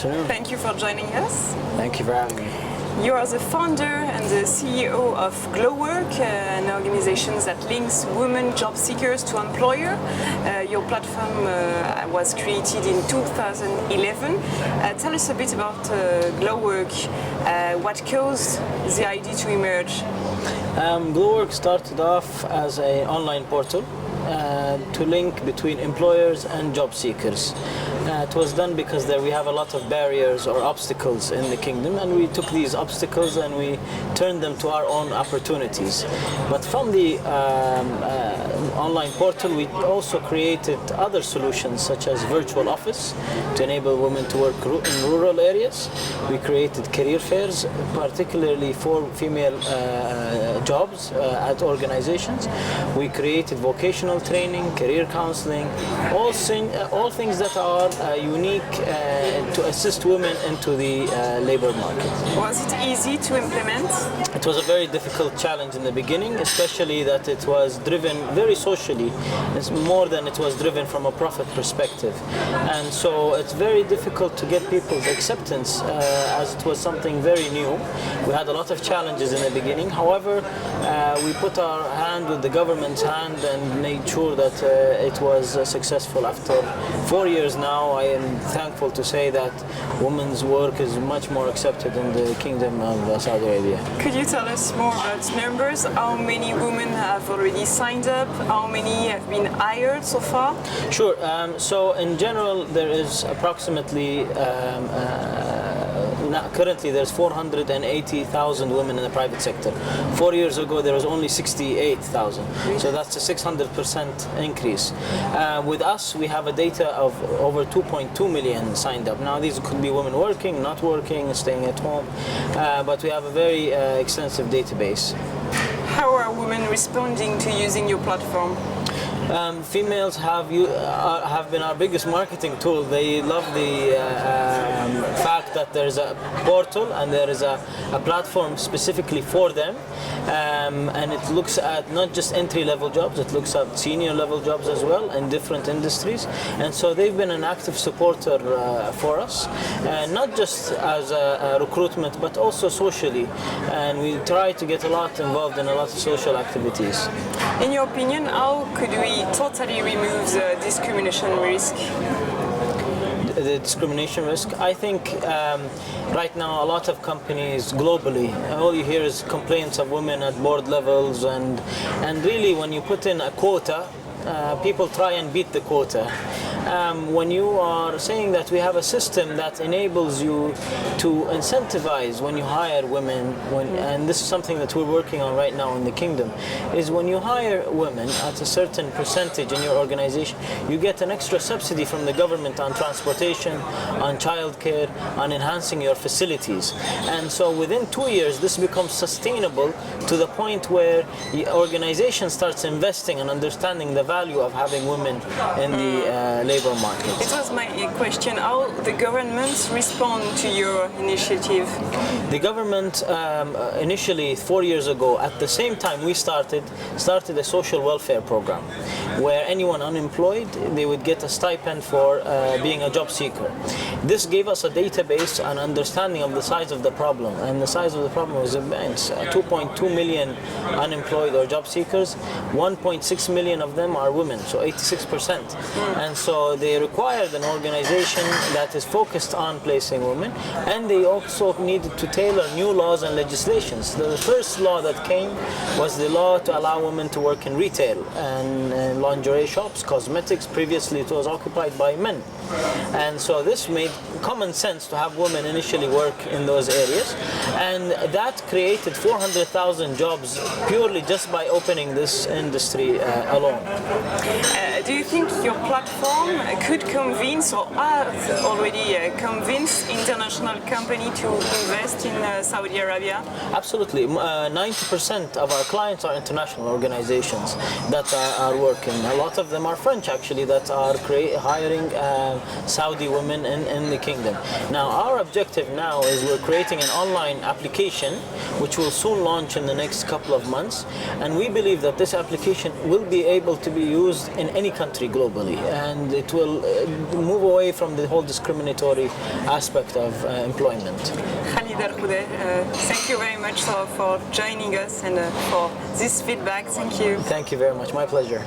afternoon. Thank you for joining us. Thank you for having me. You are the founder and the CEO of Glowork, an organization that links women job seekers to employer. Your platform was created in 2011. Tell us a bit about Glowork. What caused the idea to emerge? Glowork started off as an online portal to link between employers and job seekers. It was done because we have a lot of barriers or obstacles in the kingdom, and we took these obstacles and we turned them to our own opportunities. But from the online portal, we also created other solutions such as virtual office to enable women to work in rural areas. We created career fairs, particularly for female jobs at organizations. We created vocational training, career counseling, all things that are unique to assist women into the labor market. Was it easy to implement? It was a very difficult challenge in the beginning, especially that it was driven very socially. It's more than it was driven from a profit perspective. And so it's very difficult to get people's acceptance as it was something very new. We had a lot of challenges in the beginning. However, we put our hand with the government's hand and made sure that it was successful. After 4 years now, I am thankful to say that women's work is much more accepted in the Kingdom of Saudi Arabia. Could you tell us more about numbers? How many women have already signed up? How many have been hired so far? Sure. So in general, there is approximately currently there's 480,000 women in the private sector. 4 years ago there was only 68,000. So that's a 600% increase. With us we have a data of over 2.2 million signed up. Now these could be women working, not working, staying at home, but we have a very extensive database. How are women responding to using your platform? Females have been our biggest marketing tool. They love the fact that there's a portal and there is a platform specifically for them, and it looks at not just entry-level jobs, it looks at senior-level jobs as well in different industries. And so they've been an active supporter for us, not just as a recruitment but also socially, and we try to get a lot involved in a lot of social activities. In your opinion, how could we totally remove the discrimination risk? The discrimination risk, I think right now a lot of companies globally, all you hear is complaints of women at board levels, and really when you put in a quota, people try and beat the quota. When you are saying that we have a system that enables you to incentivize when you hire women, and this is something that we're working on right now in the kingdom, is when you hire women at a certain percentage in your organization, you get an extra subsidy from the government on transportation, on childcare, on enhancing your facilities. And so within 2 years this becomes sustainable to the point where the organization starts investing and understanding the value of having women in the labor market. It was my question, how the governments respond to your initiative? The government initially 4 years ago, at the same time we started a social welfare program where anyone unemployed, they would get a stipend for being a job seeker. This gave us a database and understanding of the size of the problem, and the size of the problem was immense. 2.2 million unemployed or job seekers, 1.6 million of them are women, so 86%. And so they required an organization that is focused on placing women, and they also needed to tailor new laws and legislations. The first law that came was the law to allow women to work in retail and lingerie shops, cosmetics. Previously it was occupied by men. And so this made common sense to have women initially work in those areas, and that created 400,000 jobs purely just by opening this industry alone. Do you think your platform could convince or have already convinced international companies to invest in Saudi Arabia? Absolutely. 90% of our clients are international organizations that are working. A lot of them are French actually that are hiring Saudi women in the kingdom. Now our objective now is we're creating an online application which will soon launch in the next couple of months, and we believe that this application will be able to be used in any country globally, and it will move away from the whole discriminatory aspect of employment. Khalid Alkhudair, thank you very much for joining us and for this feedback. Thank you. Thank you very much. My pleasure.